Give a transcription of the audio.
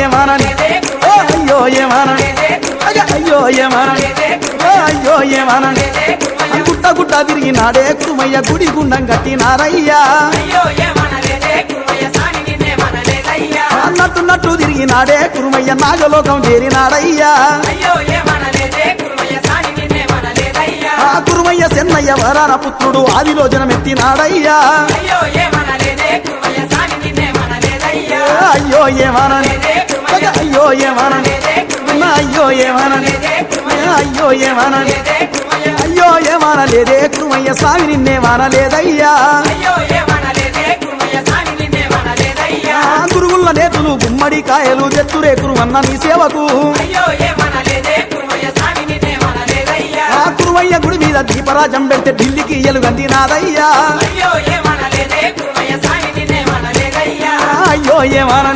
ఏమనని అయ్యో ఏమనని అయ్యో ఏమనని అయ్యో ఏమనని గుట్ట గుట్ట తిరిగినాడే కురుమయ్య గుడి గుండం కట్టినారయ్యా అన్నట్టున్నట్టు తిరిగినాడే కురుమయ్య నాగలోకం చేరినాడయ్యా ఆ కురుమయ్య చెన్నయ్య వరాన పుత్రుడు ఆదిలో జనమెత్తినాడయ్యా అయ్యో ఏమనని అయ్యో ఏమనని అయ్యో ఏమనని అయ్యో ఏమనని అయ్యో ఏమనలేదే కురుమయ్య స్వామి నిన్నేమనలేదయ్యా గురుగుల నేతులు గుమ్మడి కాయలు చెత్తురే కురుమన్న నీ సేవకు ఆ కురుమయ్య గుడి మీద దీపరాజం పెడితే ఢిల్లీకి ఎలుగంటినాదయ్యా అయ్యో ఏమనని